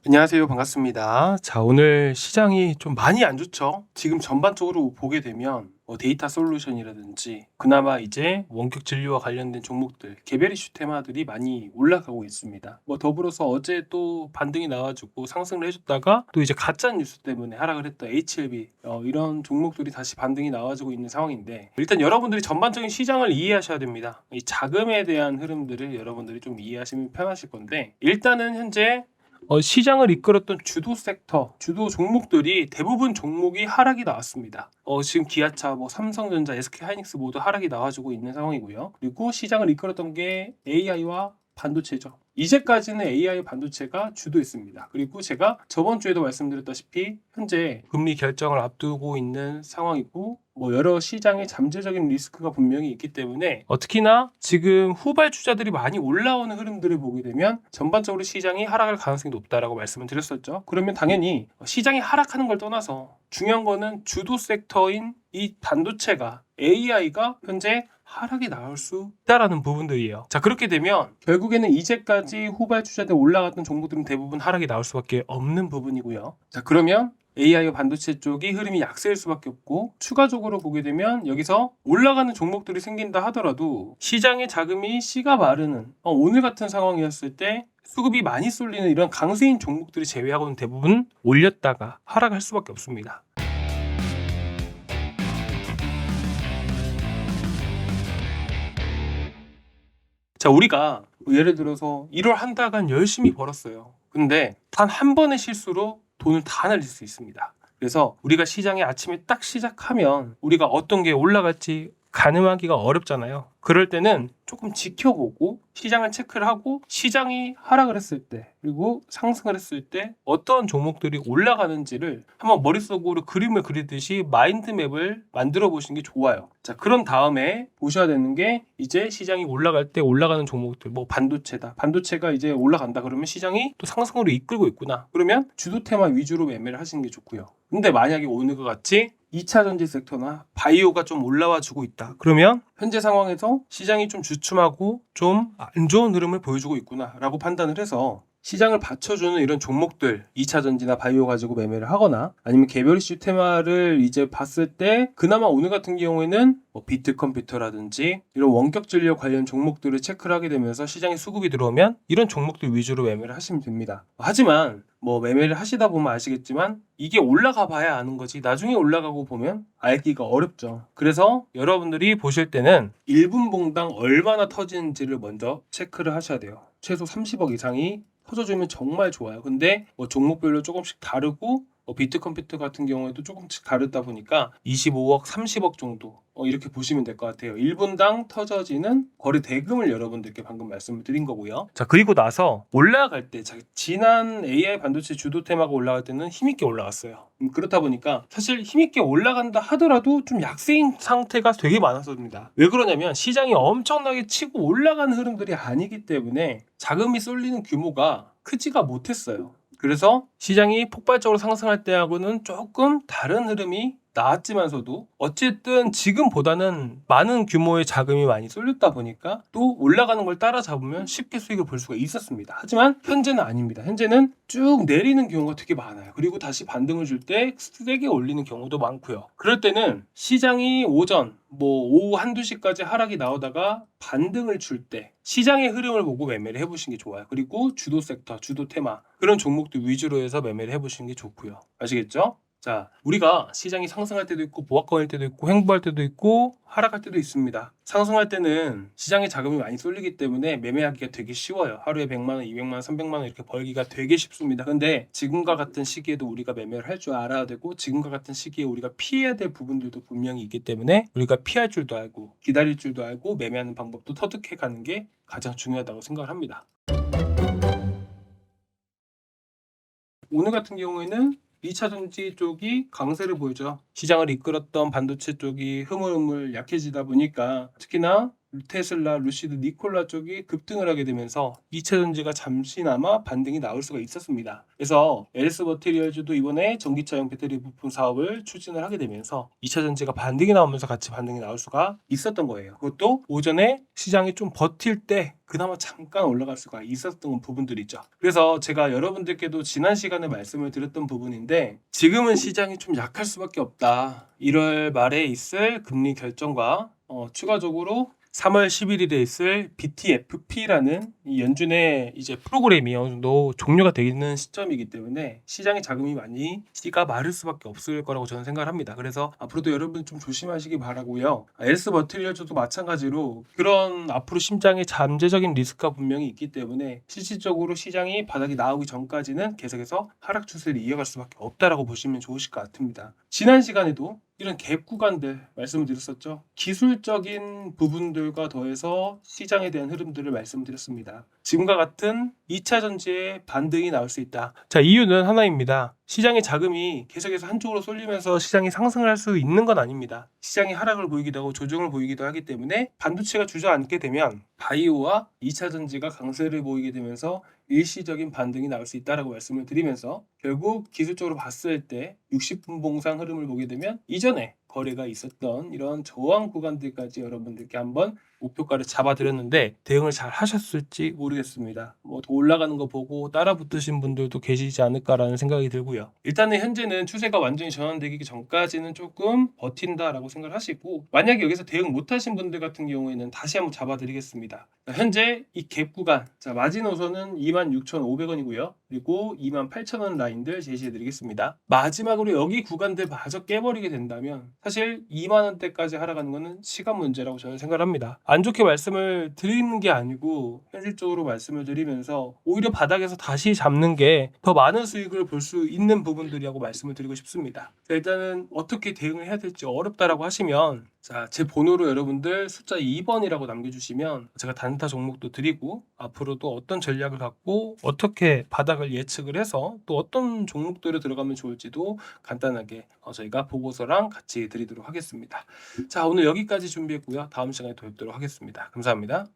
안녕하세요. 반갑습니다. 자, 오늘 시장이 좀 많이 안 좋죠. 지금 전반적으로 보게 되면 데이터 솔루션이라든지 그나마 이제 원격 진료와 관련된 종목들, 개별 이슈 테마들이 많이 올라가고 있습니다. 더불어서 어제 또 반등이 나와주고 상승을 해줬다가 또 이제 가짜 뉴스 때문에 하락을 했던 HLB 이런 종목들이 다시 반등이 나와주고 있는 상황인데, 일단 여러분들이 전반적인 시장을 이해하셔야 됩니다. 이 자금에 대한 흐름들을 여러분들이 좀 이해하시면 편하실 건데, 일단은 현재 시장을 이끌었던 주도 섹터, 주도 종목들이 대부분 종목이 하락이 나왔습니다. 지금 기아차, 삼성전자, SK하이닉스 모두 하락이 나와주고 있는 상황이고요. 그리고 시장을 이끌었던 게 AI와 반도체죠. 이제까지는 AI 반도체가 주도했습니다. 그리고 제가 저번 주에도 말씀드렸다시피 현재 금리 결정을 앞두고 있는 상황이고, 여러 시장의 잠재적인 리스크가 분명히 있기 때문에 특히나 지금 후발주자들이 많이 올라오는 흐름들을 보게 되면 전반적으로 시장이 하락할 가능성이 높다라고 말씀을 드렸었죠. 그러면 당연히 시장이 하락하는 걸 떠나서 중요한 거는 주도 섹터인 이 반도체가, AI가 현재 하락이 나올 수 있다라는 부분들이에요. 자, 그렇게 되면 결국에는 이제까지 후발주자들 올라갔던 종목들은 대부분 하락이 나올 수밖에 없는 부분이고요. 자, 그러면 AI와 반도체 쪽이 흐름이 약세일 수밖에 없고, 추가적으로 보게 되면 여기서 올라가는 종목들이 생긴다 하더라도 시장의 자금이 씨가 마르는 오늘 같은 상황이었을 때 수급이 많이 쏠리는 이런 강세인 종목들이 제외하고는 대부분 올렸다가 하락할 수밖에 없습니다. 자, 우리가 예를 들어서 1월 한 달간 열심히 벌었어요. 근데 단 한 번의 실수로 돈을 다 날릴 수 있습니다. 그래서 우리가 시장에 아침에 딱 시작하면 우리가 어떤 게 올라갈지 가늠하기가 어렵잖아요. 그럴 때는 조금 지켜보고 시장을 체크를 하고, 시장이 하락을 했을 때 그리고 상승을 했을 때 어떤 종목들이 올라가는지를 한번 머릿속으로 그림을 그리듯이 마인드맵을 만들어 보시는 게 좋아요. 자, 그런 다음에 보셔야 되는 게, 이제 시장이 올라갈 때 올라가는 종목들, 반도체다. 반도체가 이제 올라간다 그러면 시장이 또 상승으로 이끌고 있구나. 그러면 주도 테마 위주로 매매를 하시는 게 좋고요. 근데 만약에 오늘과 같이 2차 전지 섹터나 바이오가 좀 올라와 주고 있다. 그러면 현재 상황에서 시장이 좀 주춤하고 좀 안 좋은 흐름을 보여주고 있구나 라고 판단을 해서 시장을 받쳐주는 이런 종목들, 2차 전지나 바이오 가지고 매매를 하거나, 아니면 개별 이슈 테마를 이제 봤을 때 그나마 오늘 같은 경우에는 비트 컴퓨터라든지 이런 원격 진료 관련 종목들을 체크를 하게 되면서 시장에 수급이 들어오면 이런 종목들 위주로 매매를 하시면 됩니다. 하지만 매매를 하시다 보면 아시겠지만 이게 올라가 봐야 아는 거지, 나중에 올라가고 보면 알기가 어렵죠. 그래서 여러분들이 보실 때는 1분 봉당 얼마나 터지는지를 먼저 체크를 하셔야 돼요. 최소 30억 이상이 터져주면 정말 좋아요. 근데 종목별로 조금씩 다르고, 비트 컴퓨터 같은 경우에도 조금씩 다르다 보니까 25억, 30억 정도 이렇게 보시면 될 것 같아요. 1분당 터져지는 거래 대금을 여러분들께 방금 말씀을 드린 거고요. 자, 그리고 나서 올라갈 때, 지난 AI 반도체 주도 테마가 올라갈 때는 힘있게 올라갔어요. 그렇다 보니까 사실 힘있게 올라간다 하더라도 좀 약세인 상태가 되게 많았습니다. 왜 그러냐면 시장이 엄청나게 치고 올라가는 흐름들이 아니기 때문에 자금이 쏠리는 규모가 크지가 못했어요. 그래서 시장이 폭발적으로 상승할 때하고는 조금 다른 흐름이 나왔지만서도 어쨌든 지금보다는 많은 규모의 자금이 많이 쏠렸다 보니까 또 올라가는 걸 따라잡으면 쉽게 수익을 볼 수가 있었습니다. 하지만 현재는 아닙니다. 현재는 쭉 내리는 경우가 되게 많아요. 그리고 다시 반등을 줄 때 세게 올리는 경우도 많고요. 그럴 때는 시장이 오전 오후 한두 시까지 하락이 나오다가 반등을 줄 때 시장의 흐름을 보고 매매를 해보시는 게 좋아요. 그리고 주도 섹터, 주도 테마 그런 종목들 위주로 해서 매매를 해보시는 게 좋고요. 아시겠죠? 자, 우리가 시장이 상승할 때도 있고 보합권일 때도 있고 횡보할 때도 있고 하락할 때도 있습니다. 상승할 때는 시장에 자금이 많이 쏠리기 때문에 매매하기가 되게 쉬워요. 하루에 100만 원, 200만 원, 300만 원 이렇게 벌기가 되게 쉽습니다. 근데 지금과 같은 시기에도 우리가 매매를 할 줄 알아야 되고, 지금과 같은 시기에 우리가 피해야 될 부분들도 분명히 있기 때문에 우리가 피할 줄도 알고 기다릴 줄도 알고 매매하는 방법도 터득해 가는 게 가장 중요하다고 생각을 합니다. 오늘 같은 경우에는 2차 전지 쪽이 강세를 보이죠. 시장을 이끌었던 반도체 쪽이 흐물흐물 약해지다 보니까, 특히나 테슬라, 루시드, 니콜라 쪽이 급등을 하게 되면서 2차 전지가 잠시나마 반등이 나올 수가 있었습니다. 그래서 LS 머티리얼즈도 이번에 전기차용 배터리 부품 사업을 추진을 하게 되면서 2차 전지가 반등이 나오면서 같이 반등이 나올 수가 있었던 거예요. 그것도 오전에 시장이 좀 버틸 때 그나마 잠깐 올라갈 수가 있었던 부분들이죠. 그래서 제가 여러분들께도 지난 시간에 말씀을 드렸던 부분인데, 지금은 시장이 좀 약할 수밖에 없다. 1월 말에 있을 금리 결정과 추가적으로 3월 11일에 있을 BTFP라는 이 연준의 이제 프로그램이 어느 정도 종료가 되는 시점이기 때문에 시장의 자금이 많이 씨가 마를 수밖에 없을 거라고 저는 생각을 합니다. 그래서 앞으로도 여러분 좀 조심하시기 바라고요. LS 머티리얼즈도 마찬가지로 그런 앞으로 시장의 잠재적인 리스크가 분명히 있기 때문에 실질적으로 시장이 바닥이 나오기 전까지는 계속해서 하락 추세를 이어갈 수밖에 없다라고 보시면 좋으실 것 같습니다. 지난 시간에도 이런 갭 구간들 말씀을 드렸었죠. 기술적인 부분들과 더해서 시장에 대한 흐름들을 말씀드렸습니다. 지금과 같은 2차 전지의 반등이 나올 수 있다. 자, 이유는 하나입니다. 시장의 자금이 계속해서 한쪽으로 쏠리면서 시장이 상승을 할 수 있는 건 아닙니다. 시장이 하락을 보이기도 하고 조정을 보이기도 하기 때문에 반도체가 주저앉게 되면 바이오와 2차 전지가 강세를 보이게 되면서 일시적인 반등이 나올 수 있다라고 말씀을 드리면서, 결국 기술적으로 봤을 때 60분 봉상 흐름을 보게 되면 이전에 거래가 있었던 이런 저항 구간들까지 여러분들께 한번 목표가를 잡아드렸는데 대응을 잘 하셨을지 모르겠습니다. 더 올라가는 거 보고 따라 붙으신 분들도 계시지 않을까라는 생각이 들고요. 일단은 현재는 추세가 완전히 전환되기 전까지는 조금 버틴다라고 생각을 하시고, 만약에 여기서 대응 못하신 분들 같은 경우에는 다시 한번 잡아드리겠습니다. 현재 이 갭 구간, 자, 마지노선은 26,500원이고요. 그리고 28,000원 라인들 제시해드리겠습니다. 마지막으로 여기 구간들 마저 깨버리게 된다면 사실 2만 원대까지 하락하는 것은 시간 문제라고 저는 생각을 합니다. 안 좋게 말씀을 드리는 게 아니고 현실적으로 말씀을 드리면서 오히려 바닥에서 다시 잡는 게 더 많은 수익을 볼 수 있는 부분들이라고 말씀을 드리고 싶습니다. 자, 일단은 어떻게 대응을 해야 될지 어렵다라고 하시면, 자, 제 번호로 여러분들 숫자 2번이라고 남겨주시면 제가 단타 종목도 드리고 앞으로도 어떤 전략을 갖고 어떻게 바닥을 예측을 해서 또 어떤 종목들에 들어가면 좋을지도 간단하게 저희가 보고서랑 같이 드리도록 하겠습니다. 자, 오늘 여기까지 준비했고요. 다음 시간에 또 뵙도록 하겠습니다. 감사합니다.